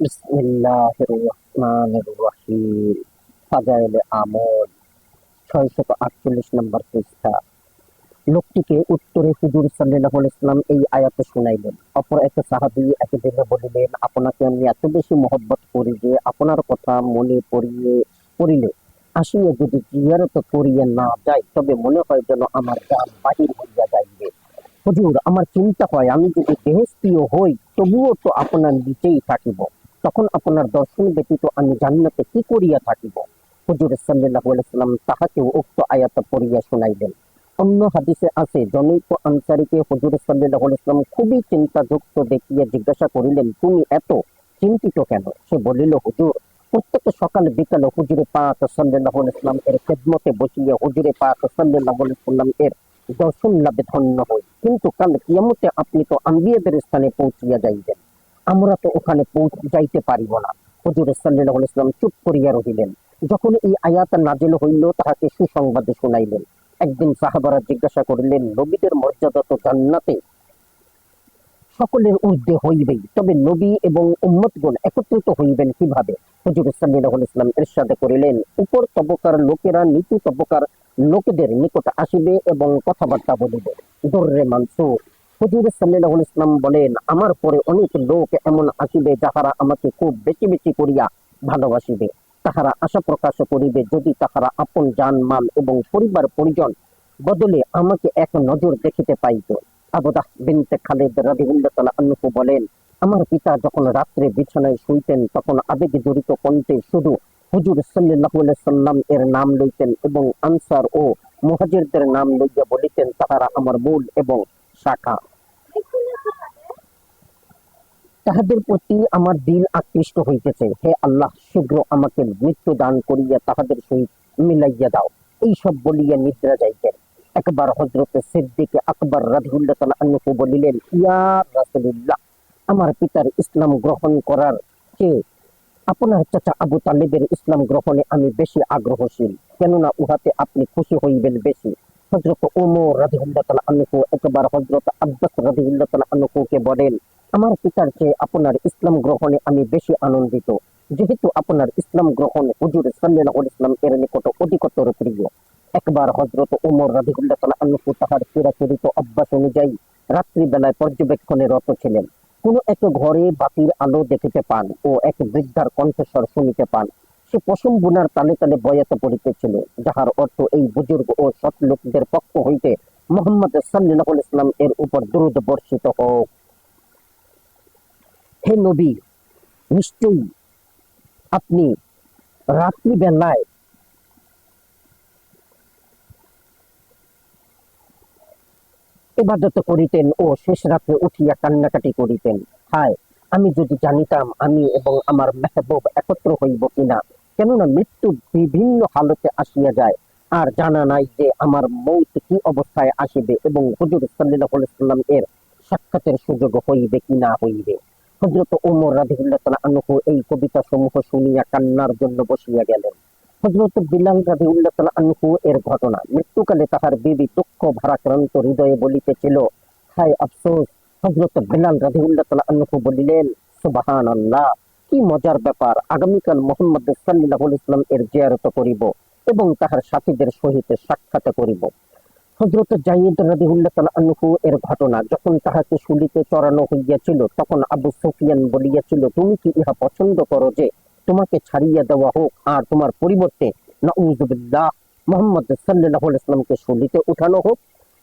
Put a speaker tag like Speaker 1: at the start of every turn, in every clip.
Speaker 1: বিসমিল্লাহির রহমানির রহিম। ফাজাইলে আমল 648 নম্বর পৃষ্ঠা। লোকটিকে উত্তরে হুজুর সাল্লাল্লাহু আলাইহি ওয়াসাল্লাম এই আয়াত শুনাইলেন। অপর এক সাহাবী একদিনে বলিলেন, আপনাকে আমি এত বেশি মহব্বত করি যে আপনার কথা মনে পড়িলে আসিয়া যদি জিয়ারত করিয়া না যাই তবে মনে হয় যেন আমার জান বাহির হইয়া যাইবে। হুজুর, আমার চিন্তা হয় আমি যদি বেহেশতীও হই তবুও তো আপনার নিচেই থাকিব, তখন আপনার দর্শন ব্যতীত আমি জান্নাতে কি করিয়া থাকিব? হুজুর সাল্লাল্লাহু আলাইহি ওয়াসাল্লাম তাহাকেও উক্ত আয়াত পড়িয়া শুনাইলেন। অন্য হাদিসে আছে, জনৈক আনসারীকে হুজুর সাল্লাল্লাহু আলাইহি ওয়াসাল্লাম খুবই চিন্তাযুক্ত দেখিয়া জিজ্ঞাসা করিলেন, তুমি এত চিন্তিত কেন? সে বলিল, হুজুর, প্রত্যেক সকাল বিকাল হুজুরে পাক সাল্লাল্লাহু আলাইহি ওয়াসাল্লাম এর খেদমতে বসিয়া হুজুরে পাক সাল্লাল্লাহু আলাইহি ওয়াসাল্লাম এর দর্শন লাভে ধন্য হই, কিন্তু কাল কিয়ামতে আপনি তো আম্বিয়াদের স্থানে পৌঁছিয়া যাইবেন, আমরা তো ওখানে যাইতে পারিব না। হুজুর সাল্লাল্লাহু আলাইহি ওয়াসাল্লাম চুপ করিয়া রহিলেন। যখন এই আয়াত নাজিল হইল তাহাকে সুসংবাদ শুনাইলেন। একদিন সাহাবারা জিজ্ঞাসা করিলেন, নবীদের মর্যাদা তো জান্নাতে সকলের ঊর্ধ্বে হইবেই, তবে নবী এবং উম্মতগণ একত্রিত হইবেন কিভাবে? হুজুর সাল্লাল্লাহু আলাইহি ওয়াসাল্লাম ইরশাদ করিলেন, উপর তবকার লোকেরা নিচু তবকার লোকদের নিকট আসিবে এবং কথাবার্তা বলিবে। দুররে মানসুর। হুজুর সাল্লাল্লাহু আলাইহি ওয়াসাল্লাম বলেন, আমার পরে অনেক লোক এমন আসিবে যাহারা আমাকে খুব বেশি বেশি করিয়া ভালোবাসিবে। তাহারা আশা প্রকাশ করিবে যদি তাহারা আপন জানমাল এবং পরিবার পরিজন বদলে আমাকে এক নজর দেখিতে পাইত। আবুদাহ বিনতে খালিদ রাদিয়াল্লাহু তাআলা আনহু বলেন, আমার পিতা যখন রাত্রে বিছানায় শুইতেন তখন আবেগ জড়িত কণ্ঠে শুধু হুজুর সাল্লাল্লাহু আলাইহি সাল্লাম এর নাম লইতেন এবং আনসার ও মুহাজিরদের নাম লইয়া বলিতেন, তাহারা আমার মূল এবং শাখা। তাহাদের প্রতি আমার দিল আকৃষ্ট হইতেছে। হে আল্লাহ, শীঘ্র আমাকে মৃত্যু দান করিয়া তাহাদের সহিত মিলাইয়া দাও। এইসব বলিয়া নিদ্রা যাইতেন। একবার হযরত সিদ্দিক আকবর রাদিয়াল্লাহু তাআলা আনহু বলিলেন, ইয়া রাসূলুল্লাহ, আমার পিতার ইসলাম গ্রহণ করার চেয়ে আপনার চাচা আবু তালেবের ইসলাম গ্রহণে আমি বেশি আগ্রহশীল, কেননা উহাতে আপনি খুশি হইবেন বেশি। হযরত ওমর রাদিয়াল্লাহু তাআলা আনহু একবার হযরত আব্বাস রাদিয়াল্লাহু তাআলা আনহুকে বলেন, আমার পিতার চেয়ে আপনার ইসলাম গ্রহণে আমি বেশি আনন্দিত, যেহেতু আপনার ইসলাম গ্রহণ হুজুর সাল্লাল্লাহু আলাইহি ওয়াসাল্লাম এর নিকট অধিকতর প্রিয়। একবার হযরত ওমর রাদিয়াল্লাহু তাআলা আনহু তাহার চিরাচরিত অভ্যাস অনুযায়ী রাত্রিবেলায় পর্যবেক্ষণে রত ছিলেন। কোন এক ঘরে বাতির আলো দেখিতে পান ও এক বৃদ্ধার কণ্ঠস্বর শুনিতে পান। সে পশম বুনার তালে তালে বয়াত পড়িতেছিল, যাহার অর্থ এই বুজুর্গ ও সৎ লোকদের পক্ষ হইতে মুহাম্মদ সাল্লাল্লাহু আলাইহি ওয়াসাল্লাম এর উপর দরুদ বর্ষিত হোক। হে নবী, নিশ্চয়ই আপনি রাত্রিবেলায় ইবাদত করিতেন ও শেষ রাত্রে উঠিয়া কান্নাকাটি করিতেন। হায়, আমি যদি জানিতাম আমি এবং আমার মেহবুব একত্র হইব কিনা, কেননা মৃত্যু বিভিন্ন হালতে আসিয়া যায়, আর জানা নাই যে আমার মৌত কি অবস্থায় আসিবে এবং হুজুর সাল্লাল্লাহু আলাইহি ওয়াসাল্লাম এর সাক্ষাতের সুযোগ হইবে কি না হইবে। হযরত ওমর রাদিয়াল্লাহু তাআলা আনহু এই কবিতা সমূহ শুনিয়া কান্নার জন্য বসিয়া গেলেন। হযরত বিলাল রাদিয়াল্লাহু তাআলা আনহু এর ঘটনা। মৃত্যুকালে তাহার বিবি দুঃখ ভারাক্রান্ত হৃদয়ে বলিতেছিল, হায় আফসোস। হযরত বিলাল রাদিয়াল্লাহু তাআলা আনহু বলিলেন, সুবহানাল্লাহ, কি মজার ব্যাপার, আগামীকাল মুহাম্মদ সাল্লাল্লাহু আলাইহি ওয়াসাল্লাম এর জিয়ারত করিব এবং তাহার সাথীদের সহিত সাক্ষাৎ করিব। হযরত যায়েদ রাদিয়াল্লাহু তাআলা আনহু এর ঘটনা। যখন তাহাকে শুলিতে চড়ানো হইয়াছিল তখন আবু সুফিয়ান বলিয়াছিল, তুমি কি ইহা পছন্দ করো যে তোমাকে ছাড়িয়া দেওয়া হোক আর তোমার পরিবর্তে নাউযুবিল্লাহ মুহাম্মদ সাল্লাল্লাহু আলাইহি ওয়াসাল্লামকে শুলিতে উঠানো হোক?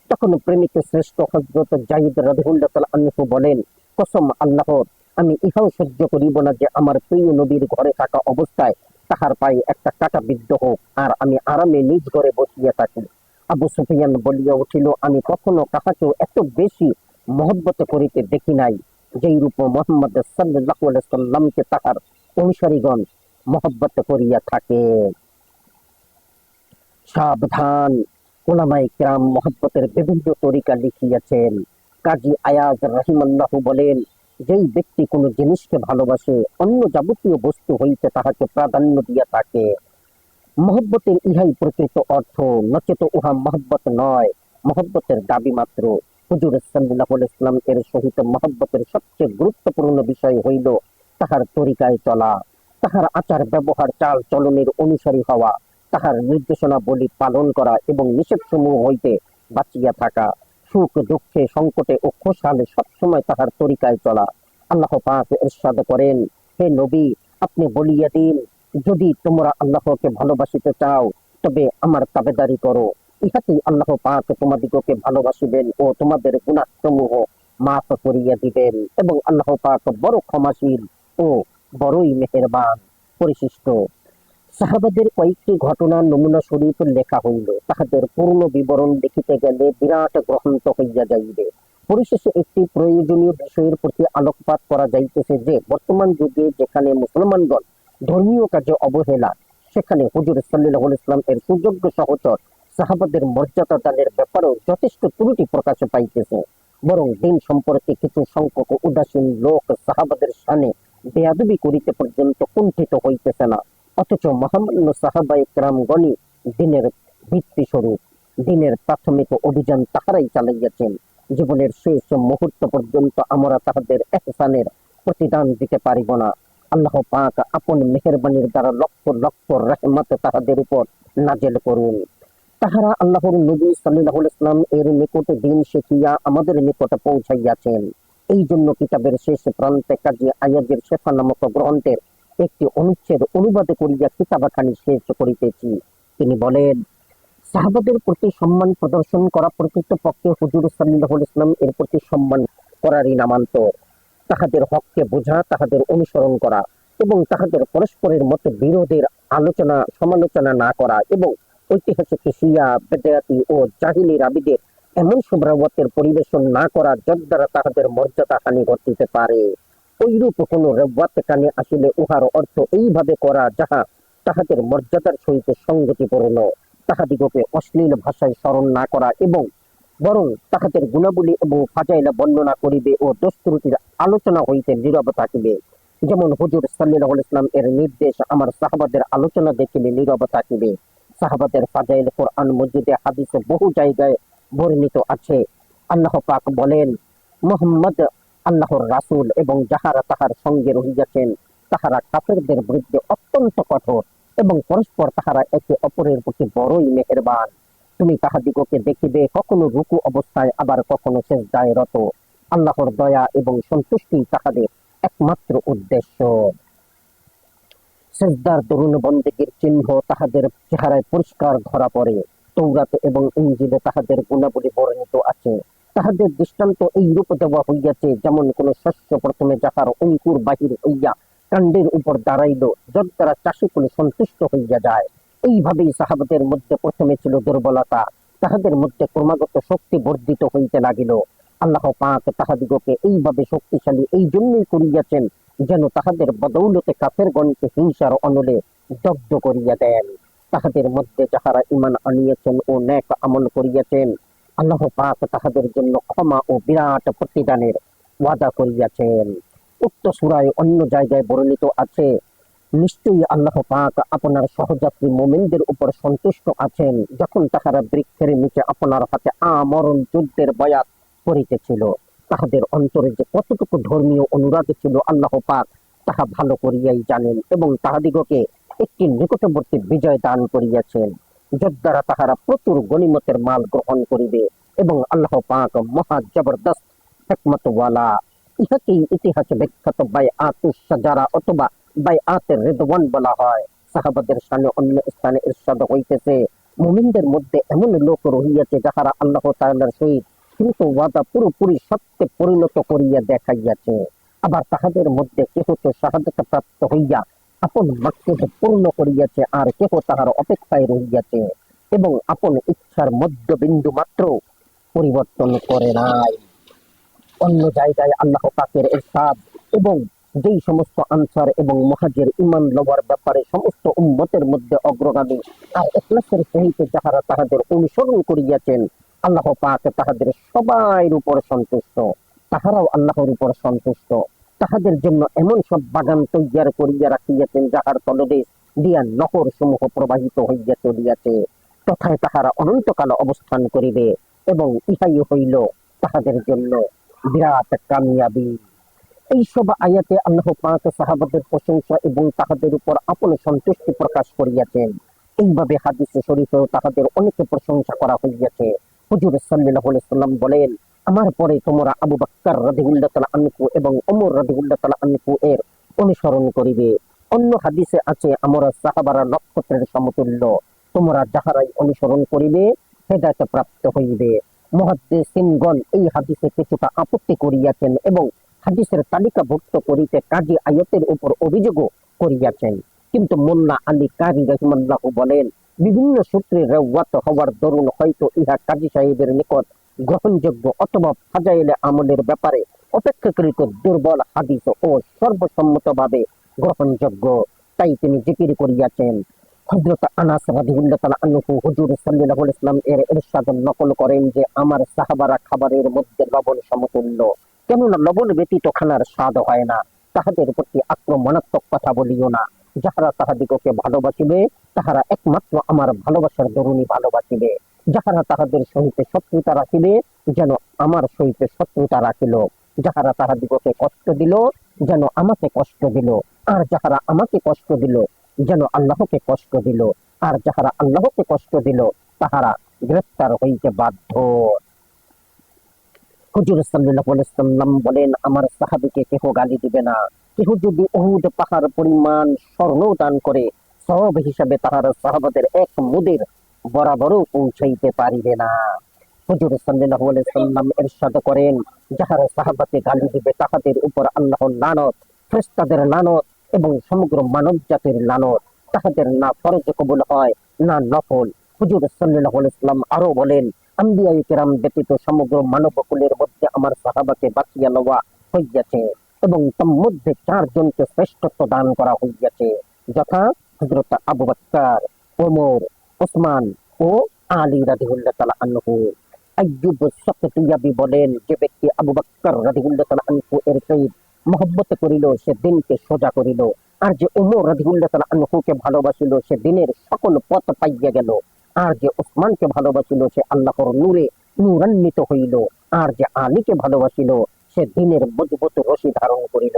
Speaker 1: তখন প্রেমিকের শ্রেষ্ঠ হযরত যায়েদ রাদিয়াল্লাহু তাআলা আনহু বলেন, কসম আল্লাহর, আমি ইহাও সহ্য করিব না যে আমার প্রিয় নবীর ঘরে থাকা অবস্থায় তাহার পায়ে একটা কাঁটা বিদ্ধ হোক আর আমি আরামে নিজ ঘরে বসিয়া থাকি। আবু সুফিয়ান বলিয়া উঠিল, আমি কখনো কাহাকেও এত বেশি মহব্বত করিতে দেখি নাই, যেই রূপ মুহাম্মদ সাল্লাল্লাহু আলাইহি ওয়াসাল্লামকে তাহার অনুসারীগণ মহব্বত করিয়া থাকে। সাবধান, উলামায়ে কিরাম মহব্বতের বিভিন্ন তরিকা লিখিয়াছেন। কাজী আয়াজ রাহিমাল্লাহু বলেন, যেই ব্যক্তি কোন জিনিসকে ভালোবাসে অন্য যাবতীয় বস্তু হইতে তাহাকে প্রাধান্য দিয়া থাকে, মহব্বতের ইহাই প্রকৃত অর্থ, নচেত উহা মহব্বত নয়, মহব্বতের দাবি মাত্র। হুজুর সাল্লাল্লাহু আলাইহি ওয়াসাল্লাম এর সহিত মহব্বতের সবচেয়ে গুরুত্বপূর্ণ বিষয় হইল তাহার তরিকায় চলা, তাহার আচার ব্যবহার চাল চলনের অনুসারী হওয়া, তাহার নির্দেশনা বলি পালন করা এবং নিষেধ সমূহ হইতে বাঁচিয়া থাকা, সুখ দুঃখে সংকটে ও খোশহালে সবসময় তাহার তরিকায় চলা। আল্লাহ পাক ইরশাদ করেন, হে নবী, আপনি বলিয়া দিন, যদি তোমরা আল্লাহকে ভালোবাসিতে চাও তবে আমার তাবেদারি করো, ইহাতেই আল্লাহ পাক তোমাদিগকে ভালোবাসিবেন ও তোমাদের গুনাহসমূহ মাফ করিয়া দিবেন, এবং আল্লাহ পাক বড় ক্ষমাশীল ও বড়ই মেহেরবান পরিশিষ্ট। সাহাবাদের কয়েকটি ঘটনার নমুনা শরীফ লেখা হইল, তাহাদের পূর্ণ বিবরণ দেখিতে গেলে বিরাট গ্রন্থ হইয়া যাইবে। পরিশেষে একটি প্রয়োজনীয় বিষয়ের প্রতি আলোকপাত করা যাইতেছে যে, বর্তমান যুগে যেখানে মুসলমানগণ ধর্মীয় কাজে অবহেলা, সেখানে হুজুর সাল্লাল্লাহু আলাইহি ওয়াসাল্লাম এর সুযোগ্য সহচর সাহাবাদের মর্যাদা দানের ব্যাপারেও যথেষ্ট ত্রুটি প্রকাশ পাইতেছে। বরং দিন সম্পর্কে কিছু সংখ্যক উদাসীন লোক সাহাবাদের সামনে বেয়াদবি করিতে পর্যন্ত কুণ্ঠিত হইতেছে না, অথচ মহামান্য সাহাবায়ে কেরামগণই দিনের ভিত্তি স্বরূপ, দিনের প্রাথমিক অভিযান তাহারাই চালাইয়াছেন। জীবনের শেষ মুহূর্ত পর্যন্ত আমরা তাহাদের ইহসানের প্রতিদান দিতে পারিব না। আল্লাহ পাক আপন মেহেরবানির দ্বারা লক্ষ লক্ষ রহমত তাহাদের উপর নাজেল করুন। তাহারা আল্লাহর নবী সাল্লাল্লাহু আলাইহি ওয়াসাল্লাম এর নিকট দিন শিখিয়া আমাদের নিকট পৌঁছাইয়াছেন। এই জন্য কিতাবের শেষ প্রান্তে কাজী আয়াজের শেফা নামক গ্রন্থের একটি অনুচ্ছেদ অনুবাদ করিয়া কিতাবখানি শেষ করিতেছি। তিনি বলেন, সাহাবাদের প্রতি সম্মান প্রদর্শন করা প্রকৃতপক্ষে হুজুর সাল্লাল্লাহু আলাইহি ওয়াসাল্লাম এর প্রতি সম্মান করারই নামান্তর। তাহাদের হককে বোঝা, তাহাদের অনুসরণ করা এবং তাহাদের পরস্পরের মধ্যে বিরোধের আলোচনা সমালোচনা না করা এবং ঐতিহাসিক শিয়া বেদায়াতি ও জাহিলি রাবিদের এমন সুব্রাওয়াতের পরিবেশন না করা যার দ্বারা তাহাদের মর্যাদা হানি ঘটিতে পারে। ঐরূপ কোন রেওয়াত কানে আসিলে উহার অর্থ এইভাবে করা যাহা তাহাদের মর্যাদার সহিত সঙ্গতিপূর্ণ, তাহাদিগকে অশ্লীল ভাষায় স্মরণ না করা এবং বরং তাহাদের গুণাবলী এবং ফাজাইলা বর্ণনা করিবে ও দোষ ত্রুটির আলোচনা হইতে নীরব থাকিবে। যেমন হুজুর সাল্লাল্লাহু আলাইহি ওয়াসাল্লাম এর নির্দেশ, আমার সাহাবাদের আলোচনা দেখিলে নীরব থাকিবে। সাহাবাদের ফাজাইল কোরআন মজিদে হাদিসে বহু জায়গায় বর্ণিত আছে। আল্লাহ পাক বলেন, মুহাম্মদ আল্লাহর রাসূল এবং যাহারা তাহার সঙ্গে রহিয়াছেন তাহারা কাফেরদের বিরুদ্ধে অত্যন্ত কঠোর এবং পরস্পর তাহারা একে অপরের প্রতি বড়ই মেহেরবান। তুমি তাহাদিগকে দেখিবে কখনো রুকু অবস্থায়, আবার কখনো সেজদায় রত। আল্লাহর দয়া এবং সন্তুষ্টি তাহাদের একমাত্র উদ্দেশ্য। সেজদার দরুন বন্দেগীর চিহ্ন তাহাদের চেহারায় পরিষ্কার ধরা পড়ে। তৌরাত এবং ইনজিলে তাহাদের গুণাবলী বর্ণিত আছে। তাহাদের দৃষ্টান্ত এই রূপ দেওয়া হইয়াছে, যেমন কোন শস্য প্রথমে যাহার অঙ্কুর বাহির হইয়া কাণ্ডের উপর দাঁড়াইল, যদ দ্বারা চাষিকুল সন্তুষ্ট হইয়া যায়। এইভাবেই সাহাবাদের মধ্যে প্রথমে ছিল দুর্বলতা, তাহাদের মধ্যে ক্রমাগত শক্তি বর্ধিত হইতে লাগিল। আল্লাহ পাক তাহাদিগকে এইভাবে শক্তিশালী এই জন্যই করিয়াছেন যেন তাহাদের বদৌলতে কাফেরগণকে হিংসার অনলে দগ্ধ করিয়া দেন। তাহাদের মধ্যে যাহারা ঈমান আনিয়াছেন ও নেক আমল করিয়াছেন, আল্লাহ পাক তাহাদের জন্য ক্ষমা ও বিরাট প্রতিদানের ওয়াদা করিয়াছেন। উক্ত সূরায় অন্য জায়গায় বর্ণিত আছে, নিশ্চয়ই আল্লাহ পাক আপনার সহযাত্রী মুমিনদের উপর সন্তুষ্ট আছেন, যখন তাহারা বৃক্ষের নিচে আপনার হাতে আমরণ যুদ্ধের বয়াত করিতেছিল। তাহাদের অন্তরে যে কতটুকু ধর্মীয় অনুরাগ ছিল আল্লাহ পাক তাহা ভালো করিয়াই জানেন, এবং তাহাদিগকে একটি নিকটবর্তী বিজয় দান করিয়াছেন, যার দ্বারা তাহারা প্রচুর গনিমতের মাল গ্রহণ করিবে, এবং আল্লাহ পাক মহা জবরদস্ত হিকমতওয়ালা। ইহাকেই ইতিহাসে বিখ্যাত বাইআতুশ শাজারা অথবা বাইআতের রিদওয়ান বলা হয়। সাহাবাদের শানে অন্য স্থানে ইরশাদ হইতেছে, মুমিনদের মধ্যে এমন লোক রহিয়াছে যাহারা আল্লাহ তাআলার সহিত কৃত ওয়াদা পুরোপুরি সত্যে পরিণত করিয়া দেখাইয়াছে। আবার তাহাদের মধ্যে কেহ তো শাহাদাত প্রাপ্ত হইয়া আপন মাকসুদ পূর্ণ করিয়াছে, আর কেহ তাহার অপেক্ষায় রহিয়াছে এবং আপন ইচ্ছার মধ্যবিন্দু মাত্র পরিবর্তন করে নাই। অন্য জায়গায় আল্লাহ পাকের ইরশাদ, এবং যেই সমস্ত আনসার এবং মুহাজির ঈমান লওয়ার ব্যাপারে সমস্ত উম্মতের মধ্যে অগ্রগামী আর ইখলাসের সহিত যাহারা তাহাদের অনুসরণ করিয়াছেন, আল্লাহ পাক তাহাদের সবার উপর সন্তুষ্ট, তাহারাও আল্লাহর উপর সন্তুষ্ট। তাহাদের জন্য এমন সব বাগান তৈয়ার করিয়া রাখিয়াছেন যাহার তলদেশ দিয়া নহর সমূহ প্রবাহিত হইয়া চলিয়াছে, তথায় তাহারা অনন্তকাল অবস্থান করিবে, এবং ইহাই হইল তাহাদের জন্য বিরাট কামিয়াবি। এইসব আয়াতে আল্লাহ পাক সাহাবাদের প্রশংসা এবং তাহাদের উপর আপন সন্তুষ্টি প্রকাশ করিয়াছেন। এইভাবে হাদিসে শরীফেও তাহাদের অনেকে প্রশংসা করা হইয়াছে। হুজুর সাল্লাল্লাহু আলাইহি সাল্লাম বলেন, আমার পরে তোমরা আবু বকর রাদিয়াল্লাহু তাআলা আনহু এবং ওমর রাদিয়াল্লাহু তাআলা আনহু এর অনুসরণ করিবে। অন্য হাদিসে আছে, আমরা সাহাবারা নক্ষত্রের সমতুল্য, তোমরা যাহারাই অনুসরণ করিবে হেদায়েত প্রাপ্ত হইবে। মুহাদ্দিসিনগণ এই হাদিসে কিছুটা আপত্তি করিয়াছেন এবং হাদিসের তালিকাভুক্ত করিতে কাজী আয়াতের উপর অভিযোগও করিয়াছেন। কিন্তু মোল্লা আলী কারি রাহিমাহুল্লাহ বলেন, বিভিন্ন সূত্রে রেওয়াত হওয়ার দরুন হয়তো ইহা কাজী সাহেবের নিকট গ্রহণযোগ্য অথবা ফাজাইলে আমলের ব্যাপারে অপেক্ষাকৃত দুর্বল হাদিস ও সর্বসম্মতভাবে গ্রহণযোগ্য, তাই তিনি জিকির করিয়াছেন। হযরত আনাস রাদিয়াল্লাহু তাআলা আনহু হুজুর সাল্লাল্লাহু আলাইহি ওয়াসাল্লাম এর ইরশাদ নকল করেন যে, আমার সাহাবারা খাবারের মধ্যে লবণ সমতুল্য, কেননা লবণ ব্যতীত খানার স্বাদ হয় না। তাহাদের প্রতি আক্রমণাত্মক কথা বলিও না। যাহারা তাহাদিগকে ভালোবাসিবে তাহারা একমাত্র আমার ভালোবাসার দরুনই ভালোবাসিবে। যাহারা তাহাদের সহিত শত্রুতা রাখিবে যেন আমার সহিত শত্রুতা রাখিল। যাহারা তাহাদিগকে কষ্ট দিল যেন আমাকে কষ্ট দিল। আর যাহারা আমাকে কষ্ট দিল যেন আল্লাহকে কষ্ট দিল। আর যাহারা আল্লাহকে কষ্ট দিল তাহারা গ্রেফতার হইতে বাধ্য। হুজুর সাল্লাল্লাহু আলাইহি ওয়াসাল্লাম বলেন, আমার সাহাবীকে কেহ গালি দিবে না। কেহ যদি উহুদ পাহাড় পরিমাণ স্বর্ণ দান করে, সওয়াব হিসাবে তাহার সাহাবাদের এক মুদের বরাবরও পৌঁছাইতে পারিবে না। হুজুর সাল্লাল্লাহু আলাইহি ওয়াসাল্লাম ইরশাদ করেন, যাহারা সাহাবাকে গালি দিবে তাহাদের উপর আল্লাহর লানত, ফেরেশতাদের লানত এবং সমগ্র মানব জাতির লানত। তাহাদের না ফরজ কবুল হয় না নফল। হুজুর সাল্লাল্লাহু আলাইহি ওয়াসাল্লাম আরো বলেন, আম্বিয়ায়ে কেরাম ব্যতীত সমগ্র মানবকুলের মধ্যে আমার সাহাবাকে বাঁচিয়ে নেওয়া হইয়াছে এবং তন্মধ্যে 4 জনকে শ্রেষ্ঠত্ব দান করা হইয়াছে, যথা হযরত আবু বকর, ওমর, ওসমান ও আলী রাদিয়াল্লাহু তাআলা আনহু। আইয়ুব সাকতিয়াবি বলেন, যে ব্যক্তি আবু বকর রাদিয়াল্লাহু তাআলা আনহু এর সহিত মহব্বত করিল সে দিনকে সোজা করিল, আর যে ওমর রাদিয়াল্লাহু তাআলা আনহুকে ভালোবাসিল সে দিনের সকল পথ পাইয়া গেল, আর যে ওসমানকে ভালোবাসিল সে আল্লাহর নূরে নূরান্বিত হইল, আর যে আলীকে ভালোবাসিল সে দিনের মজবুত রশি ধারণ করিল।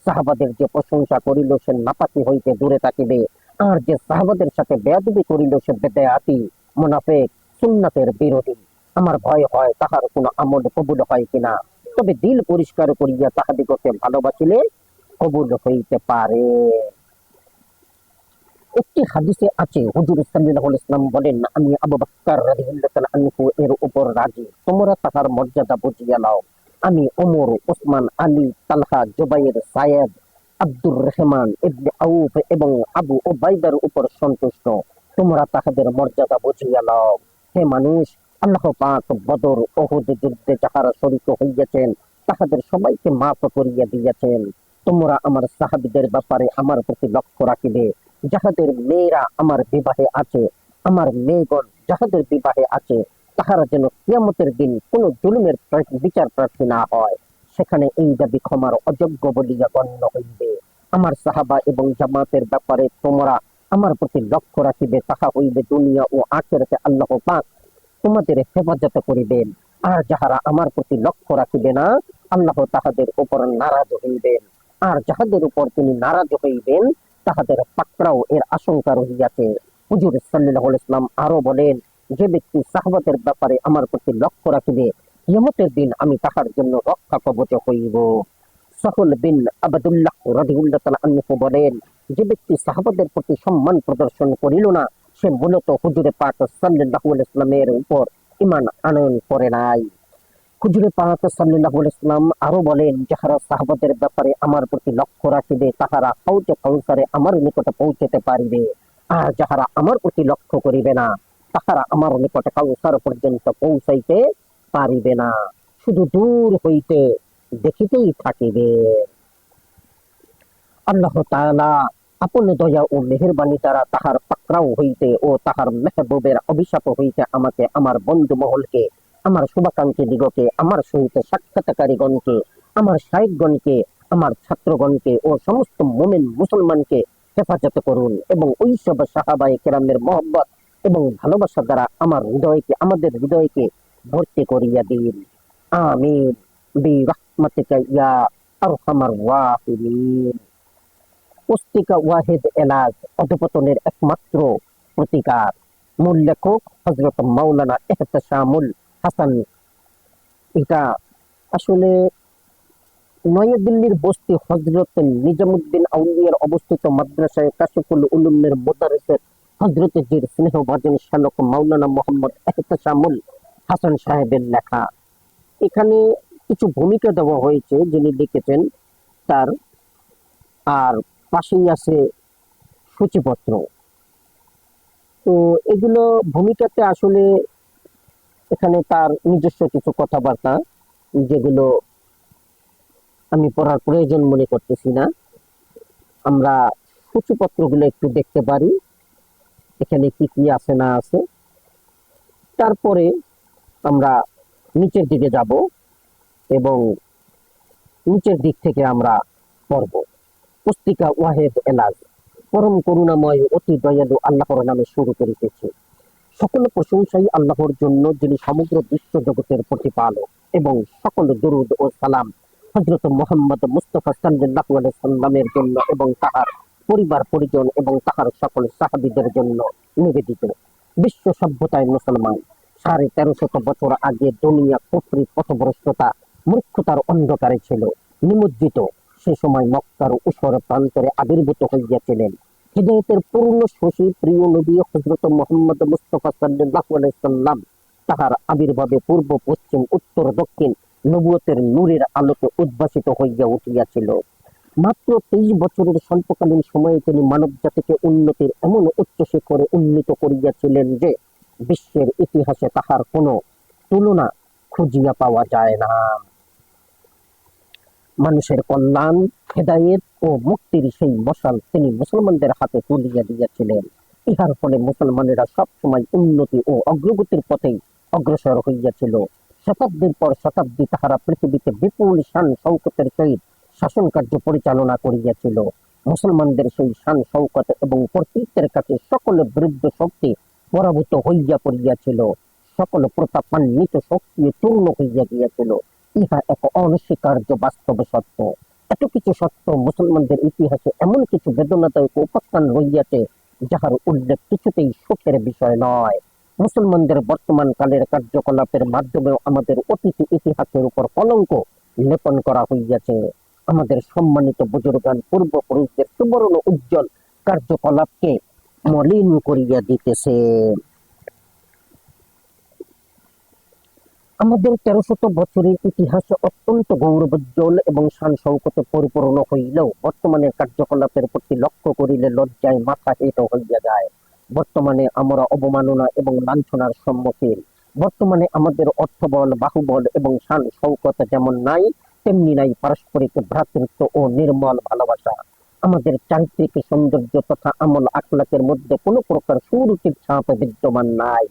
Speaker 1: সাহাবাদের যে প্রশংসা করিল সে নাপাকি হইতে দূরে থাকিবে, আর যে সাহাবাদের সাথে বেয়াদবি করিল সে বেদায়াতি, মুনাফিক, সুন্নাতের বিরোধী। আমার ভয় হয় তাহার কোনো আমল কবুল হয় কিনা, তবে দিল পরিষ্কার করিয়া তাহাদিগকে ভালোবাসিলে কবুল হইতে পারে। একটি হাদিসে আছে, হুজুর সাল্লাল্লাহু আলাইহি ওয়াসাল্লাম বলেন, আমি আবু বকর রাদিয়াল্লাহু তাআলা আনহু এর উপর রাজি, তোমরা তাহার মর্যাদা বুঝিয়া নাও। আমি ওমর, ওসমান, আলী, তালহা, জুবাইর, সায়েদ, আব্দুর রহমান ইবনে আউফ এবং আবু উবাইদার উপর সন্তুষ্ট, তোমরা তাহাদের মর্যাদা বুঝিয়া নাও। হে মানুষ, আল্লাহ পাক বদর, উহুদ যুদ্ধে যাহারা শরীক হইয়াছেন তাহাদের সবাইকে মাফ করিয়া দিয়াছেন। তোমরা আমার সাহাবীদের ব্যাপারে আমার প্রতি লক্ষ্য রাখিবে। যাহাদের মেয়েরা আমার বিবাহে আছে, আমার মেয়েগণ যাহাদের বিবাহে আছে, তাহারা যেন কিয়ামতের দিন কোন জুলুমের বিচার প্রার্থী না হয়, সেখানে এই দাবি ক্ষমার অযোগ্য বলিয়া গণ্য হইবে। আমার সাহাবা এবং জামাতের ব্যাপারে তোমরা আমার প্রতি লক্ষ্য রাখিবে, তাহা হইবে দুনিয়া ও আখিরাতে আল্লাহ পাক তোমাদের হেফাজত করিবেন। আর যাহারা আমার প্রতি লক্ষ্য রাখিবে না, আল্লাহ তাহাদের উপর নারাজ হইবেন। আর যাহাদের উপর তিনি নারাজ হইবেন তাহাদের পাকড়াও এর আশঙ্কা রহিয়াছে। হুজুর সাল্লাল্লাহু আলাইহি ওয়াসাল্লাম আরো বলেন, যে ব্যক্তি সাহাবাদের ব্যাপারে আমার প্রতি লক্ষ্য রাখিবে কিয়ামতের দিন আমি তাহার জন্য রক্ষা কবচ হইব। সাহুল বিন আবদুল্লাহ রাদিয়াল্লাহু তাআলা আনহু বলেন, যে ব্যক্তি সাহাবাদের প্রতি সম্মান প্রদর্শন করিল না সে মূলত হুজুরে পাক সাল্লাল্লাহু আলাইহি ওয়াসাল্লামের উপর ঈমান আনয়ন করে নাই। হুজুরে পাক সাল্লাল্লাহু আলাইহি ওয়াসাল্লাম আরো বলেন, যাহারা সাহাবাদের ব্যাপারে আমার প্রতি লক্ষ্য রাখিবে তাহারা হাউজে কাউসারে আমার নিকটে পৌঁছতে পারিবে, আর যাহারা আমার প্রতি লক্ষ্য করিবে না তাহারা আমার নিকটে কাউসার পর্যন্ত পৌঁছাইতে পারিবে না, শুধু দূর হইতে দেখিতেই থাকিবে। আল্লাহ তাআলা আপন দয়া ও মেহেরবানি দ্বারা তাহার পাকড়াও হইতে ও তাহার মেহবুবের অভিশাপ হইতে আমাকে, আমার বন্ধু মহলকে, আমার শুভাকাঙ্ক্ষী দিগকে, আমার সহিত সাক্ষাৎকারীগণকে, আমার শায়েখগণকে, আমার ছাত্রগণকে ও সমস্ত মুমিন মুসলমানকে হেফাজত করুন এবং ওই সব সাহাবায়ে কেরামের মহব্বত এবং ভালোবাসা দ্বারা আমাদের হৃদয়কে ভর্তি করিয়া দিন। আমিন বিরহমাতিকা ইয়া আরহামার রাহিমিন। পুস্তিকা ওয়াহিদ এলাজ অধপতনের একমাত্র প্রতিকার। মূল লেখক হযরত মাওলানা ইহতেশামুল হাসান। এটা আসলে নয়াদিল্লির বস্তি হযরত নিজামুদ্দিন আউলিয়ার অবস্থিত মাদ্রাসায় কাশিফুল উলুমের মোদারেসের হযরত জির স্নেহভাজন শ্যালক মাওলানা মোহাম্মদ এহতেশামুল হাসান সাহেবের লেখা। এখানে কিছু ভূমিকা দেওয়া হয়েছে যিনি লিখেছেন তার, আর পাশেই আছে সূচিপত্র। তো এগুলো ভূমিকাতে আসলে এখানে তার নিজস্ব কিছু কথাবার্তা, যেগুলো আমি পড়ার প্রয়োজন মনে করতেছি না। আমরা সূচিপত্রগুলো একটু দেখতে পারি এখানে কি কি আছে না আছে। তারপরে আমরা নিচের দিকে যাব এবং নিচের দিক থেকে আমরা পড়ব। পুস্তিকা ওয়াহেদ এলাজ। পরম করুণাময় অতি দয়ালু আল্লাহর নামে শুরু করিতেছি। সকল প্রশংসাই আল্লাহর জন্য, যিনি সমগ্র বিশ্ব জগতের প্রতিপালক, এবং সকল দরুদ ও সালাম হযরত মুহাম্মদ মুস্তাফা সাল্লাল্লাহু আলাইহি সাল্লামের জন্য এবং তাহার পরিবার পরিজন এবং তাহার সকল সাহাবীদের জন্য নিবেদিত। বিশ্ব সভ্যতায় মুসলমান 1350 বছর আগে দুনিয়া কুফরি, পথভ্রষ্টতা, মূর্খতার অন্ধকারে ছিল নিমজ্জিত। সে সময় মক্কার ঊষর প্রান্তরে আবির্ভূত হইয়াছিলেন হিদায়াতের পূর্ণ শশী প্রিয় নবী হযরত মুহাম্মদ মুস্তাফা সাল্লাল্লাহু আলাইহি সাল্লাম। তাহার আবির্ভাবে পূর্ব পশ্চিম উত্তর দক্ষিণ নবুয়তের নূরের আলোকে উদ্ভাসিত হইয়া উঠিয়াছিল। মাত্র 23 বছরের স্বল্পকালীন সময়ে তিনি মানব জাতিকে উন্নতির এমন উচ্চ শিখরে উন্নীত করিয়াছিলেন যে বিশ্বের ইতিহাসে তাহার কোনো তুলনা খুঁজিয়া পাওয়া যায় না। মানুষের কল্যাণ, হেদায়েত ও মুক্তির সেই মশাল তিনি মুসলমানদের হাতে তুলিয়া দিয়েছিলেন। ইহার ফলে মুসলমানেরা সবসময় উন্নতি ও অগ্রগতির পথেই অগ্রসর হইয়াছিল। শতাব্দীর পর শতাব্দী তাহারা পৃথিবীতে বিপুল শান শৌকতের সহিত শাসন কার্য পরিচালনা করিয়াছিল। মুসলমানদের সেই শান শৌকত এবং কর্তৃত্বের কাছে সকল বিরুদ্ধ শক্তি পরাভূত হইয়া পড়িয়াছিল। সকল প্রতাপান্বিত শক্তি চূর্ণ হইয়া গিয়াছিল। ইহা এক অনস্বীকার্য বাস্তব সত্য। এত কিছু সত্য মুসলমানদের ইতিহাসে এমন কিছু বেদনাদায়ক উপাখ্যান রইয়াছে যাহার উল্লেখ কিছুতেই সুখের বিষয় নয়। মুসলমানদের বর্তমান কালের কার্যকলাপের মাধ্যমেও আমাদের অতীত ইতিহাসের উপর কলঙ্ক লেপন করা হইয়াছে। আমাদের সম্মানিত বুজুর্গান পূর্বপুরুষদের সুবর্ণ উজ্জ্বল কার্যকলাপকে মলিন করিয়া দিতেছে। আমাদের 1300 বছরের ইতিহাস অত্যন্ত গৌরবোজ্জ্বল এবং শান শৌকতে পরিপূর্ণ হইলেও বর্তমানের কার্যকলাপের প্রতি লক্ষ্য করিলে লজ্জায় মাথা হেঁট হইয়া যায়। বর্তমানে আমরা অবমাননা এবং লাঞ্ছনার সম্মুখীন। বর্তমানে আমাদের অর্থবল, বাহুবল এবং শান শৌকত যেমন নাই, তেমনি নাই পারস্পরিক ভ্রাতৃত্ব ও নির্মল ভালোবাসা। আমাদের চারিত্রিক সৌন্দর্য তথা আমল আখলাকের মধ্যে কোনো প্রকার সুরুচির ছাপ বিদ্যমান নাই।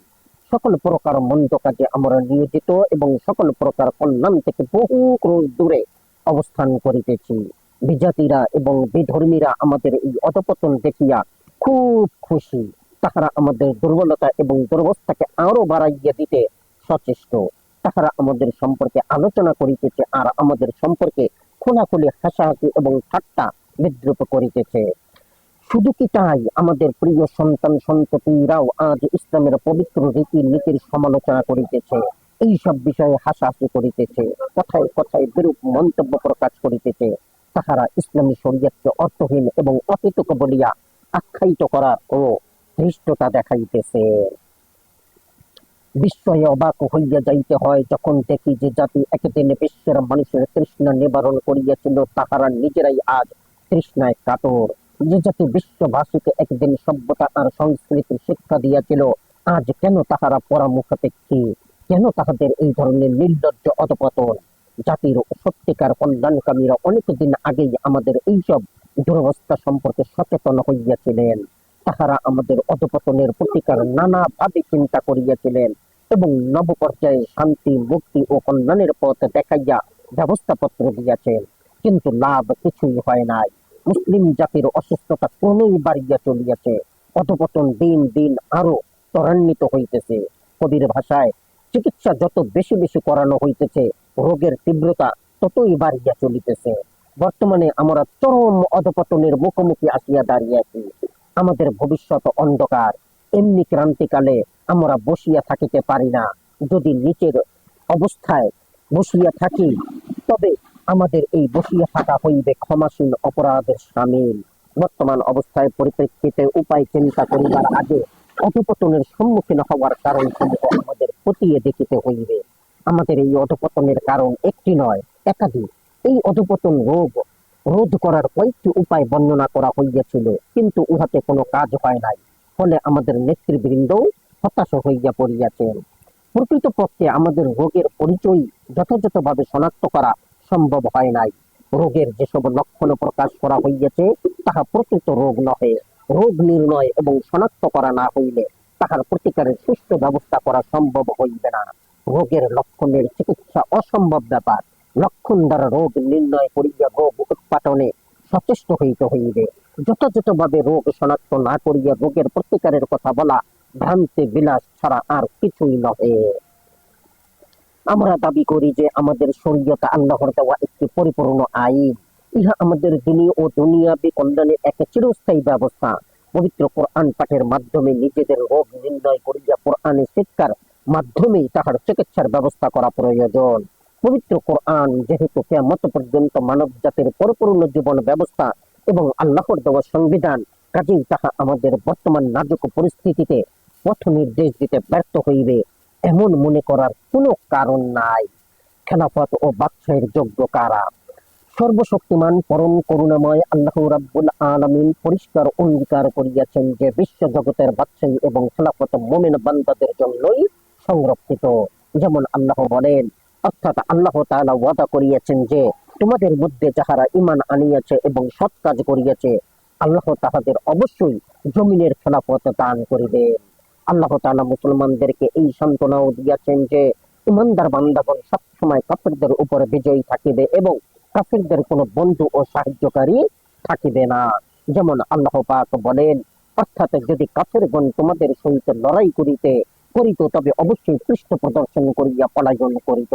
Speaker 1: সকল প্রকার মন্দ কাজে আমরা নিয়োজিত এবং সকল প্রকার কল্যাণ থেকে বহু ক্রোশ দূরে অবস্থান করিতেছি। বিজাতিরা এবং বিধর্মীরা আমাদের এই অধপতন দেখিয়া খুব খুশি। তাহারা আমাদের দুর্বলতা এবং দুর্বস্থাকে আরো বাড়াইয়া দিতে সচেষ্ট। তাহারা আমাদের সম্পর্কে আলোচনা করিতেছে আর আমাদের সম্পর্কে খোলাখুলি হাসাহাসি এবং ঠাট্টা বিদ্রুপ করিতেছে। শুধু কি তাই, আমাদের প্রিয় সন্তান সন্ততিরাও আজ ইসলামের পবিত্র রীতি নীতির সমালোচনা করিতেছে। এই সব বিষয়ে হাসাহাসি করিতেছে, কথায় কথায় বিরূপ মন্তব্য প্রকাশ করিতেছে। তাহারা ইসলামী শরীয়তকে অর্থহীন এবং অহেতুক বলিয়া আখ্যায়িত করার ও ধৃষ্টতা দেখাইতেছে। বিস্ময়ে অবাক হইয়া যাইতে হয় যখন দেখি যে জাতি একদিন বিশ্বের মানুষের তৃষ্ণা নিবারণ করিয়াছিল, তাহারা নিজেরাই আজ তৃষ্ণায় কাতর। যে জাতি বিশ্ববাসীকে একদিন সভ্যতা আর সংস্কৃতির শিক্ষা দিয়াছিল, আজ কেন তাহারা পরামুখাপেক্ষী? কেন তাহাদের এই ধরনের নির্লজ্জ অধপতন? জাতির সত্যিকার কল্যাণকামীরা অনেকদিন আগেই আমাদের এইসব দুরবস্থা সম্পর্কে সচেতন হইয়াছিলেন। তাহারা আমাদের অধপতনের প্রতিকার নানাভাবে চিন্তা করিয়াছিলেন এবং নব পর্যায়ে শান্তি, মুক্তি ও কল্যাণের পথ দেখাইয়া ব্যবস্থাপত্র দিয়াছেন, কিন্তু লাভ কিছুই হয় নাই। মুসলিম জাতির অসুস্থতা ক্রমেই বাড়িয়া চলিয়াছে। অধপতন দিন দিন আরো ত্বরান্বিত হইতেছে। কবির ভাষায়, চিকিৎসা যত বেশি বেশি করানো হইতেছে, রোগের তীব্রতা ততই বাড়িয়া চলিতেছে। বর্তমানে আমরা চরম অধপতনের মুখোমুখি আসিয়া দাঁড়িয়েছি। আমাদের ভবিষ্যৎ অন্ধকার। এমনি ক্রান্তিকালে আমরা বসিয়া থাকিতে পারি না। যদি নিচের অবস্থায় বসিয়া থাকি, তবে আমাদের এই বসিয়া থাকা হইবে ক্ষমাসীন অপরাধের সামিল। বর্তমান অবস্থায় পরিপ্রেক্ষিতে উপায় চিন্তা করিবার আগে অধপতনের সম্মুখীন হওয়ার কারণ সমূহ আমাদের খতিয়ে দেখিতে হইবে। আমাদের এই অধপতনের কারণ একটি নয়, একাধিক। এই অধপতন রোধ করার কয়েকটি উপায় বর্ণনা করা হইয়াছিল, কিন্তু উহাতে কোনো কাজ হয় নাই। ফলে আমাদের নেতৃবৃন্দ হতাশ হইয়া পড়িয়াছেন। প্রকৃতপক্ষে আমাদের রোগের পরিচয় যথাযথভাবে শনাক্ত করা সম্ভব হয় নাই। রোগের যেসব লক্ষণ প্রকাশ করা হইয়াছে তাহা প্রকৃত রোগ নহে। রোগ নির্ণয় এবং শনাক্ত করা না হইলে তাহার প্রতিকারের সুষ্ঠু ব্যবস্থা করা সম্ভব হইবে না। রোগের লক্ষণের চিকিৎসা অসম্ভব ব্যাপার। লক্ষণ দ্বারা রোগ নির্ণয় করিয়া রোগ উৎপাটনে সচেষ্ট হইতে হইবে। যথাযথভাবে রোগ শনাক্ত না করিয়া রোগের প্রতিকারের কথা বলা ভ্রান্তি বিলাস ছাড়া আর কিছুই নহে। আমরা দাবি করি যে আমাদের শরীয়ত আল্লাহর দেওয়া একটি পরিপূর্ণ আইন। ইহা আমাদের দিনী ও দুনিয়াবী কল্যাণের এক চিরস্থায়ী ব্যবস্থা। পবিত্র কোরআন পাঠের মাধ্যমে নিজেদের রোগ নির্ণয় করিয়া কোরআনের শিক্ষার মাধ্যমেই তাহার চিকিৎসার ব্যবস্থা করা প্রয়োজন। পবিত্র কোরআন যেহেতু কিয়ামত পর্যন্ত মানব জাতির পরিপূর্ণ জীবন ব্যবস্থা এবং আল্লাহর দেওয়া সংবিধান, কাজেই তাহা আমাদের বর্তমান নাজুক পরিস্থিতিতে পথ নির্দেশ দিতে ব্যর্থ হইবে এমন মনে করার কোনো কারণ নাই। খেলাফত ও বাদশাহের যোগ্য কারা? সর্বশক্তিমান পরম করুণাময় আল্লাহ রাব্বুল আলামিন পরিষ্কার অঙ্গীকার করিয়াছেন যে বিশ্ব জগতের বাদশাহী এবং খেলাফত মুমিন বান্দাদের জন্যই সংরক্ষিত। যেমন আল্লাহ বলেন, অর্থাৎ আল্লাহ তাআলা ওয়াদা করিয়াছেন যে তোমাদের মধ্যে যাহারা ঈমান আনিয়াছে এবং সৎ কাজ করিয়াছে আল্লাহ তাহাদের অবশ্যই জমিনের খেলাফত দান করিবেন। আল্লাহ তাআলা মুসলমানদেরকে এই সান্ত্বনাও দিয়াছেন যে ইমানদার বান্দাগণ সবসময় কাফিরদের উপরে বিজয়ী থাকিবে এবং কাফিরদের কোনো বন্ধু ও সাহায্যকারী থাকিবে না। যেমন আল্লাহ পাক বলেন, অর্থাৎ যদি কাফিরগণ তোমাদের সহিত লড়াই করিত তবে অবশ্যই পৃষ্ঠ প্রদর্শন করিয়া পলায়ন করিত,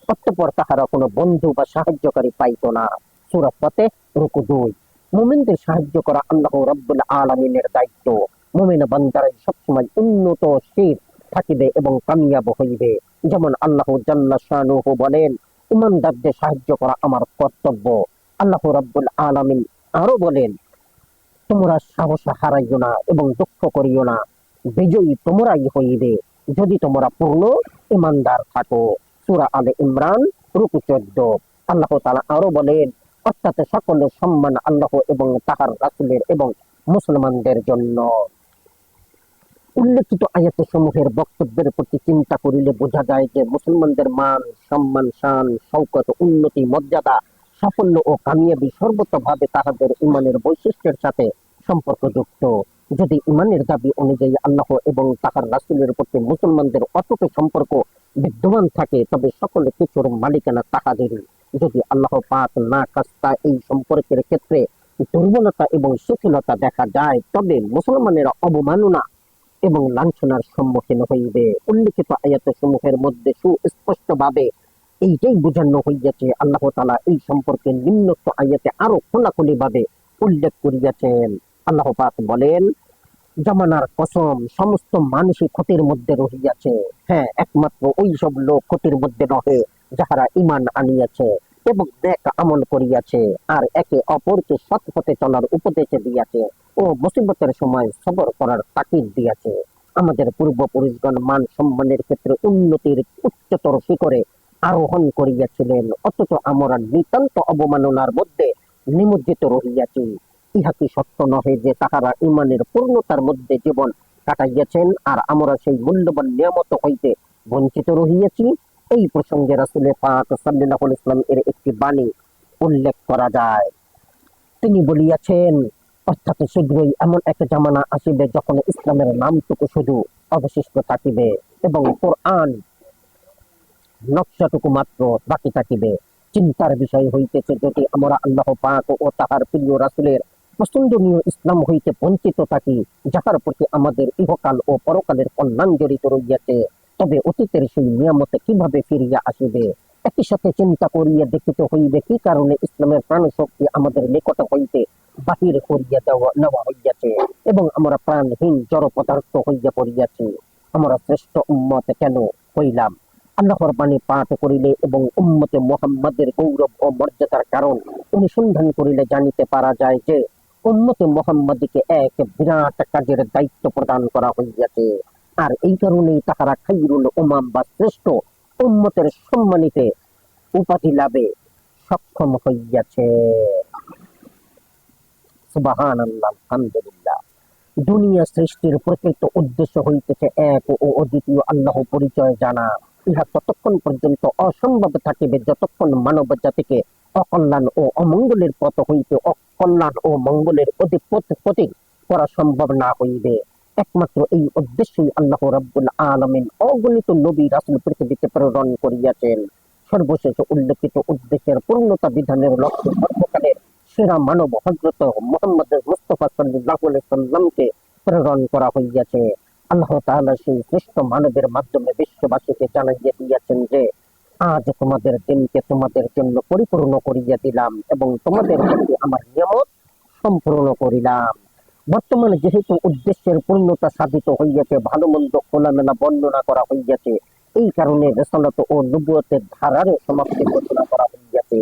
Speaker 1: অতঃপর তাহারা কোনো বন্ধু বা সাহায্যকারী পাইত না। সূরা ফাতিহ রুকু 2। মুমিনদের সাহায্য করা আল্লাহ রাব্বুল আলামিনের দায়িত্ব। মুমিন বান্দারাই সবসময় উন্নতশীল থাকিবে এবং কামিয়াব হইবে। যেমন আল্লাহ জাল্লা শানুহু বলেন, ইমানদারদের সাহায্য করা আমার কর্তব্য। আল্লাহ রাব্বুল আলামিন আরো বলেন, তোমরা সাহস হারাইও না এবং দুঃখ করিও না, বিজয়ী তোমরাই হইবে যদি তোমরা পূর্ণ ইমানদার থাকো। সূরা আলে ইমরান রুকু 14। আল্লাহ তাআলা আরো বলেন, অর্থাৎ সকলের সম্মান আল্লাহ এবং তাহার রাসূলের এবং মুসলমানদের জন্য। উল্লেখিত আয়াত সমূহের বক্তব্যের প্রতি চিন্তা করিলে বোঝা যায় যে মুসলমানদের মান, সম্মান, শান, শৌকত, উন্নতি, মর্যাদা, সাফল্য ও কামিয়াবি সর্বতভাবে তাহাদের ইমানের বৈশিষ্ট্যের সাথে সম্পর্কযুক্ত। যদি ইমানের দাবি অনুযায়ী আল্লাহ এবং তাহার রাসূলের প্রতি মুসলমানদের অটুট সম্পর্ক বিদ্যমান থাকে তবে সকল কিছুর মালিকানা তাহাদেরই। যদি আল্লাহ পাক না কাস্তা এই সম্পর্কের ক্ষেত্রে দুর্বলতা এবং শিথিলতা দেখা যায় তবে মুসলমানেরা অবমাননা এবং লাঞ্ছনার সম্মুখীন হইবে। উল্লিখিত আয়াত সমূহের মধ্যে সুস্পষ্টভাবে এইটাই বোঝানো হইয়াছে। আল্লাহ তাআলা এই সম্পর্কে নিম্নোক্ত আয়াতে আরো খোলাখুলি ভাবে উল্লেখ করিয়াছেন। আল্লাহ পাক বলেন, জামানার কসম, সমস্ত মানুষই ক্ষতির মধ্যে রহিয়াছে। হ্যাঁ, একমাত্র ওই সব লোক ক্ষতির মধ্যে নহে যাহারা ঈমান আনিয়াছে এবং নেক আমল করিয়াছে আর একে অপরকে সৎ পথে চলার উপদেশ দিয়াছে ও মুসিবতের সময় সবর করার তাকিদ দিয়াছে। আমাদের পূর্বপুরুষগণ মান সম্মানের ক্ষেত্রে উন্নতির উচ্চতর শিখরে আরোহণ করিয়াছিলেন, অথচ আমরা নিতান্ত অবমাননার মধ্যে নিমজ্জিত রহিয়াছি। ইহা কি সত্য নহে যে তাহারা ইমানের পূর্ণতার মধ্যে জীবন কাটাইয়াছেন আর আমরা সেই মূল্যবান নিয়ামত হইতে বঞ্চিত রহিয়াছি? এই প্রসঙ্গে রাসূল পাক সাল্লাল্লাহু আলাইহি ওয়াসাল্লাম এর একটি বাণী উল্লেখ করা যায়। তিনি বলিয়াছেন, অর্থাৎ শীঘ্রই এমন এক জামানা আসিবে যখন ইসলামের নামটুকু শুধু অবশিষ্ট থাকিবে এবং কোরআন নকশাটুকু মাত্র বাকি থাকিবে। চিন্তার বিষয় হইতেছে, যদি আমরা আল্লাহ পাক ও তাহার প্রিয় রাসূলের পছন্দনীয় ইসলাম হইতে বঞ্চিত থাকি, যাহার প্রতি আমাদের ইহকাল ও পরকালের কল্যাণ জড়িত রইয়াছে, তবে অতীতের সেই নিয়ামতে কিভাবে ফিরিয়া আসিবে? একই সাথে চিন্তা করিয়া দেখিতে হইবে কি কারণে ইসলামের প্রাণশক্তি আমাদের নিকট হইতে বাহির করিয়া নেওয়া হইয়াছে এবং আমরা প্রাণহীন জড় পদার্থ হইয়া পড়িয়াছি। আমরা শ্রেষ্ঠ উম্মত কেন হইলাম? আল্লাহর বাণী পাঠ করিলে এবং উম্মতে মুহাম্মাদের গৌরব ও মর্যাদার কারণ অনুসন্ধান করিলে জানিতে পারা যায় যে উম্মতে মুহাম্মাদকে এক বিরাট কাজের দায়িত্ব প্রদান করা হইয়াছে। আর এই কারণেই তাহারা খাইরুল উমাম বা শ্রেষ্ঠ উম্মতের সম্মানিত উপাধি লাভে সক্ষম হইয়াছে। সুবহানাল্লাহ, আলহামদুলিল্লাহ। দুনিয়া সৃষ্টির প্রকৃত উদ্দেশ্য হইতেছে এক ও অদ্বিতীয় আল্লাহ পরিচয় জানা। ইহা ততক্ষণ পর্যন্ত অসম্ভব থাকিবে যতক্ষণ মানব জাতিকে অকল্যাণ ও অমঙ্গলের পথ হইতে অকল্যাণ ও মঙ্গলের প্রতীক করা সম্ভব না হইবে। একমাত্র এই উদ্দেশ্যেই আল্লাহ রাব্বুল আলামিন অগণিত নবী রাসূল পৃথিবীতে প্রেরণ করিয়াছেন। সর্বশেষ উল্লেখিত উদ্দেশ্যের পূর্ণতা বিধানের লক্ষ্যে সর্বকালের সেরা মানব হযরত মুহাম্মদ মুস্তাফা সাল্লাল্লাহু আলাইহি সাল্লামকে প্রেরণ করা হইয়াছে। আল্লাহ তাআলা সেই শ্রেষ্ঠ মানবের মাধ্যমে বিশ্ববাসীকে জানাইয়া দিয়েছেন যে আজ তোমাদের দিনকে তোমাদের জন্য পরিপূর্ণ করিয়া দিলাম এবং তোমাদের প্রতি আমার নিয়ামত সম্পূর্ণ করিলাম। বর্তমানে যেহেতু উদ্দেশ্যের পূর্ণতা সাধিত হইয়াছে, ভালো মন্দ খোলামেলা বর্ণনা করা হইয়াছে, এই কারণে রিসালাত ও নবুয়তের ধারার সমাপ্তি ঘোষণা করা হইয়াছে।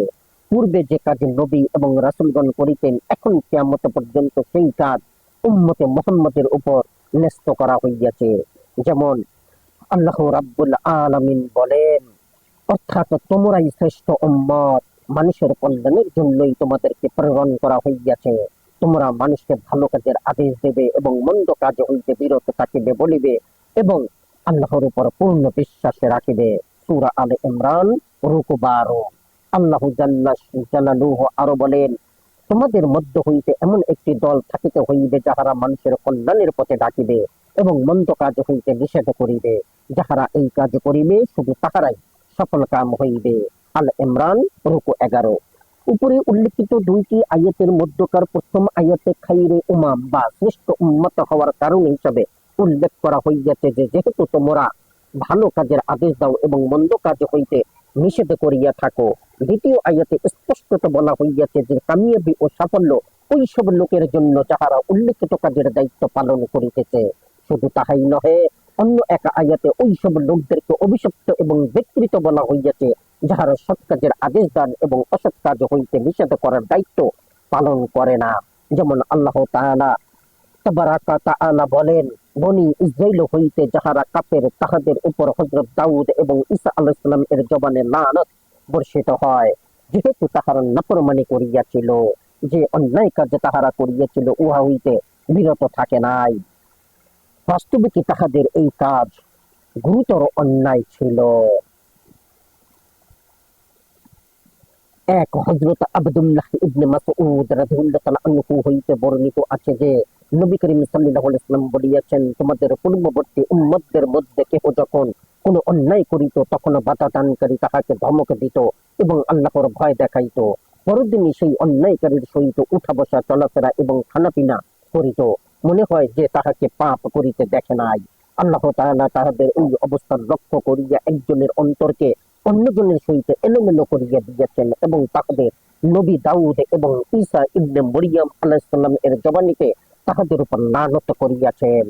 Speaker 1: পূর্বে যে কাজ নবী এবং রাসূলগণ করিতেন, এখন কিয়ামত পর্যন্ত সেই কাজ উম্মতে মুহাম্মাদের উপর ন্যস্ত করা হইয়াছে। যেমন আল্লাহ রাব্বুল আলামিন বলেন, অর্থাৎ তোমরাই শ্রেষ্ঠ উম্মত, মানুষের কল্যাণের জন্যই তোমাদেরকে প্রেরণ করা হইয়াছে। তোমরা মানুষকে ভালো কাজের আদেশ দেবে এবং মন্দ কাজ হইতে বিরত থাকিবে বলিবে এবং আল্লাহর উপর পূর্ণ বিশ্বাস রাখিবে। সূরা আলে ইমরান রুকু 12। আল্লাহ জাল্লা জালালুহু আরো বলেন, তোমাদের মধ্য হইতে এমন একটি দল থাকিতে হইবে যাহারা মানুষের কল্যাণের পথে ডাকিবে এবং মন্দ কাজ হইতে নিষেধ করিবে। যাহারা এই কাজ করিবে শুধু তাহারাই সফল কাম হইবে। আল ইমরান রুকু 11। উপরে উল্লেখিত দুইটি আয়াতের মধ্যকার প্রথম আয়াতে খাইরে উমাম বা শ্রেষ্ঠ উম্মত হওয়ার কারণ হিসাবে উল্লেখ করা হইয়াছে যে যেহেতু তোমরা ভালো কাজের আদেশ দাও এবং মন্দ কাজ হইতে নিষেধ করিয়া থাকো। দ্বিতীয় আয়াতে স্পষ্টত বলা হইয়াছে যে কামিয়াবি ও সাফল্য ওই সব লোকের জন্য যাহারা উল্লেখিত কাজের দায়িত্ব পালন করিতেছে। শুধু তাহাই নহে, অন্য এক আয়াতে ওই সব লোকদেরকে অভিশপ্ত এবং বিকৃত বলা হইয়াছে যাহারা সৎ কাজের আদেশ দান এবং অসৎ কাজ হইতে নিষেধ করার দায়িত্ব পালন করে না। যেমন আল্লাহ তাআলা তাবারাকা তাআলা বলেন, বনি ইসরাইল হইতে যাহারা কাফের তাহাদের উপর হযরত দাউদ এবং ঈসা আলাইহিস সালাম এর জবানে লানত বর্ষিত হয়, যেহেতু তাহারা নাফরমানি করিয়াছিল। যে অন্যায় কাজ তাহারা করিয়াছিল উহা হইতে বিরত থাকে নাই। বাস্তবিকই তাহাদের এই কাজ গুরুতর অন্যায় ছিল। এক হযরত আব্দুল্লাহ ইবনে মাসউদ রাদিয়াল্লাহু তাআলা আনহু হইতে বর্ণিত আছে যে নবী করিম সাল্লাল্লাহু আলাইহি ওয়াসাল্লাম বলিয়াছেন, তোমাদের পূর্ববর্তী উম্মতদের মধ্যে কেহ যখন কোনো অন্যায় করিত তখন বাধা দানকারী তাহাকে ধমক দিত এবং আল্লাহর ভয় দেখাইত। পরদিনই সেই অন্যায়কারীর সহিত উঠা বসা চলাফেরা এবং খানাপিনা করিত, মনে হয় যে তাহাকে পাপ করিতে দেখে নাই। আল্লাহ তাআলা তাহাদের এই অবস্থার লক্ষ্য করিয়া একজনের অন্তরকে অন্যজনের সহিত এলোমেলো করিয়া দিয়েছেন এবং তাহাদের নবী দাউদ এবং ঈসা ইবনে মরিয়ম আলাইহিস সালাম এর জবানিকে তাহাদের উপর লানত করিয়াছেন।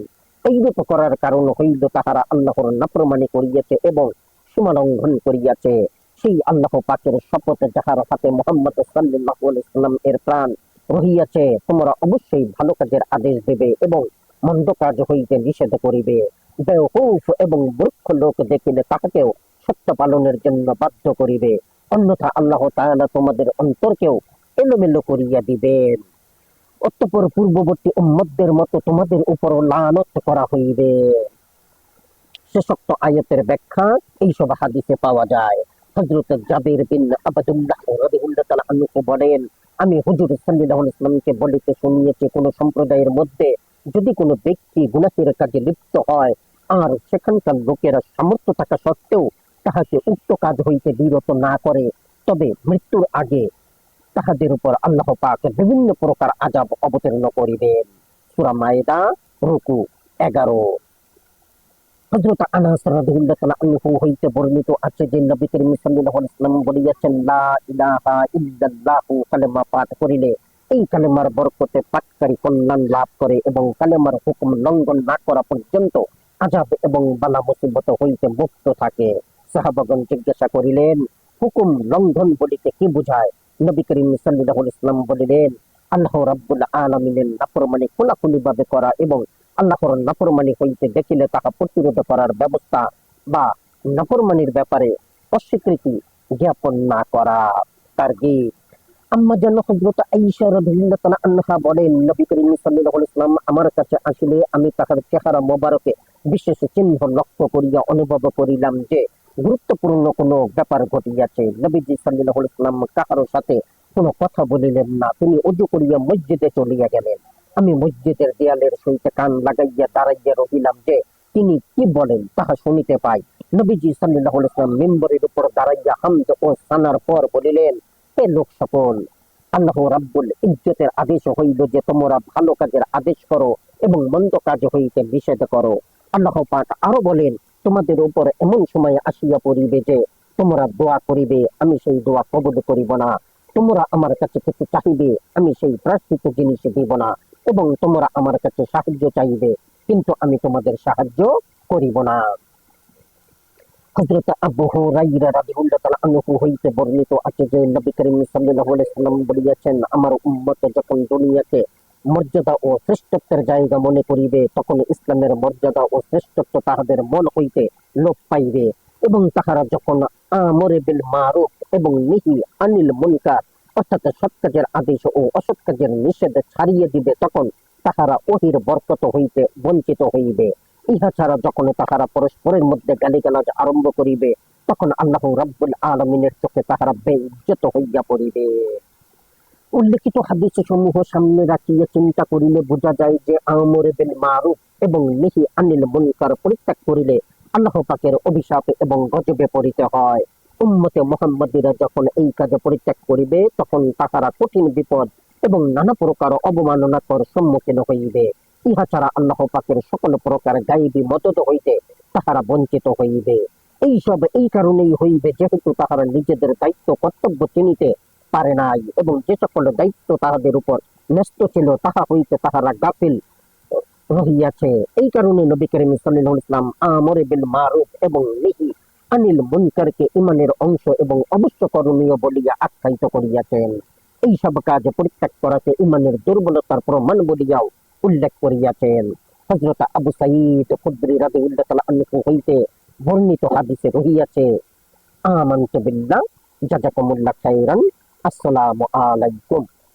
Speaker 1: এইরূপ করার কারণ হইল তাহারা আল্লাহর নাফরমানি করিয়াছে এবং সীমা লঙ্ঘন করিয়াছে। সেই আল্লাহ পাকের শপথ যাহার হাতে মুহাম্মদ সাল্লাল্লাহু আলাইহি সাল্লাম এর প্রাণ রহিয়াছে, তোমরা অবশ্যই ভালো কাজের আদেশ দেবে এবং মন্দ কাজ হইতে নিষেধ করিবে। বেওকুফ এবং মূর্খ লোক দেখিলে তাহাকেও সত্য পালনের জন্য বাধ্য করিবে, অন্যথা আল্লাহ তাআলা তোমাদের অন্তরকেও এলোমেলো করিয়া দিবেন। অতঃপর পূর্ববর্তী উম্মতদের মতো তোমাদের উপর লানত করা হইবে। শেষোক্ত আয়াতের ব্যাখ্যা এইসব হাদিসে পাওয়া যায়। হযরত জাবির বিন আবদুল্লাহ রাদিয়াল্লাহু তাআলা আনহু বলেন, আমি হুজুর সাল্লাল্লাহু আলাইহি ওয়াসাল্লামকে বলিতে শুনিয়েছি, কোন সম্প্রদায়ের মধ্যে যদি কোনো ব্যক্তি গুনাহের কাজে লিপ্ত হয় আর সেখানকার লোকেরা সামর্থ্য থাকা সত্ত্বেও তাহাকে উক্ত কাজ হইতে বিরত না করে, তবে মৃত্যুর আগে তাহাদের উপর আল্লাহ পাক বিভিন্ন প্রকার আযাব অবতীর্ণ করিবেন। সূরা মায়েদা রুকু 11। হযরত আনাস রাদিয়াল্লাহু তাআলা আনহু হইতে বর্ণিত আছে যে নবী করিম সাল্লাল্লাহু আলাইহি ওয়াসাল্লাম বলিয়াছেন, লা ইলাহা ইল্লাল্লাহু কালেমা পাঠ করিলে এই কালেমার বরকতে পাঠকারী কল্যাণ লাভ করে এবং কালেমার হুকুম লঙ্ঘন না করা পর্যন্ত আযাব এবং বালা মুসিবত হইতে মুক্ত থাকে। সাহাবাগণ জিজ্ঞাসা করিলেন, হুকুম লঙ্ঘন বলিতে কি বুঝায়? নবী করিম সাল্লাল্লাহু আলাইহি ওয়াসাল্লাম বলিলেন, আল্লাহ রাব্বুল আলামিনের নাফরমানি খোলাখুলিভাবে করা এবং আল্লাহর নাফরমানি হইতে দেখিলে তাহা প্রতিরোধ করার ব্যবস্থা বা নাফরমানির ব্যাপারে অস্বীকৃতি জ্ঞাপন না করা। তারগীব। আম্মা জান হযরত আয়েশা রাদিয়াল্লাহু তাআলা আনহা বলেন, নবী করিম সাল্লাল্লাহু আলাইহি ওয়াসাল্লাম আমার কাছে আসিলে আমি তাহার চেহারা মোবারকে বিশেষ চিহ্ন লক্ষ্য করিয়া অনুভব করিলাম যে গুরুত্বপূর্ণ কোনো ব্যাপার ঘটিয়াছে। নবীজি সাল্লাল্লাহু আলাইহি ওয়াসাল্লাম কাহারো সাথে কোনো কথা বলিলেন না। তিনি ওযু করিয়া মসজিদে চলিয়া গেলেন। আমি মসজিদের দেয়ালের সহিত কান লাগাইয়া দাঁড়াইয়া রহিলাম যে তিনি কি বলেন তাহা শুনিতে পাই। নবীজি সাল্লাল্লাহু আলাইহি ওয়াসাল্লাম মিম্বরের উপর দাঁড়াইয়া হামদ ও সানার পর বলিলেন, হে লোক সকল, আল্লাহ রাব্বুল ইজ্জতের আদেশ হইল যে তোমরা ভালো কাজের আদেশ করো এবং মন্দ কাজ হইতে নিষেধ করো। আল্লাহ পাক আরো বলেন, তোমাদের উপর এমন সময় আসিয়া পড়িবে যে তোমরা দোয়া করিবে, আমি সেই দোয়া কবুল করিব না। তোমরা আমার কাছে কিছু চাহিবে, আমি সেই প্রার্থিত জিনিস দিব না। এবং তোমরা আমার কাছে সাহায্য চাইবে, কিন্তু আমি তোমাদের সাহায্য করিব না। হযরত আবু হুরায়রা রাদিয়াল্লাহু তাআলা আনহু হইতে বর্ণিত আছে যে নবী করিম সাল্লাল্লাহু আলাইহি ওয়াসাল্লাম বলিয়াছেন, আমার উম্মত যখন দুনিয়াতে মর্যাদা ও শ্রেষ্ঠত্বের জায়গা মনে করিবে তখন ইসলামের মর্যাদা ও শ্রেষ্ঠত্ব তাহাদের মন হইতে লোপ পাইবে এবং তাহারা যখন আমরে বিল মারুফ এবং নিহি আনিল মুনকার অর্থাৎ সৎ কাজের আদেশ ও অসৎ কাজের নিষেধ ছাড়িয়ে দিবে তখন তাহারা ওহির বরকত হইতে বঞ্চিত হইবে। ইহা ছাড়া যখন তাহারা পরস্পরের মধ্যে গালিগালাজ আরম্ভ করিবে তখন আল্লাহ রাব্বুল আলামিনের চোখে তাহারা বেইজ্জত হইয়া পড়িবে। উল্লেখিত হাদিস সমূহ সামনে রাখিয়া চিন্তা করিলে বোঝা যায় যে আমরে বিল মারুফ এবং নিহি আনিল মুনকার পরিত্যাগ করিলে আল্লাহ পাকের অভিশাপ এবং গজবে পড়িতে হয়। উম্মতে মুহাম্মাদীরা যখন এই কাজে পরিত্যাগ করিবে তখন তাহারা কঠিন বিপদ এবং নানা প্রকার অবমাননাকর সম্মুখীন হইবে। ইহা ছাড়া আল্লাহ পাকের সকল প্রকার গায়েবী মদত হইতে তাহারা বঞ্চিত হইবে। এইসব এই কারণেই হইবে যেহেতু তাহারা নিজেদের দায়িত্ব কর্তব্য চিনিতে পারে নাই এবং যে সকল দায়িত্ব তাহাদের উপর ন্যস্ত ছিল তাহা হইতে তাহারা গাফিল রহিয়াছে। এই কারণে নবী করিম সাল্লাল্লাহু আলাইহি ওয়াসাল্লাম আমরে বিল মারুফ এবং নিহি আনিল মুনকারকে ঈমানের অংশ এবং অবশ্য করণীয় বলিয়া আখ্যায়িত করিয়াছেন। এই সব কাজ পরিত্যাগ করাকে ঈমানের দুর্বলতার প্রমাণ বলিয়াও উল্লেখ করিয়াছেন। হযরত আবু সাঈদ খুদরি রাদিয়াল্লাহু তাআলা আনহু হইতে বর্ণিত হাদিসে রহিয়াছে, আমানতু বিল্লাহ জাযাকুমুল্লাহু খাইরান, আসসালামু আলাইকুম।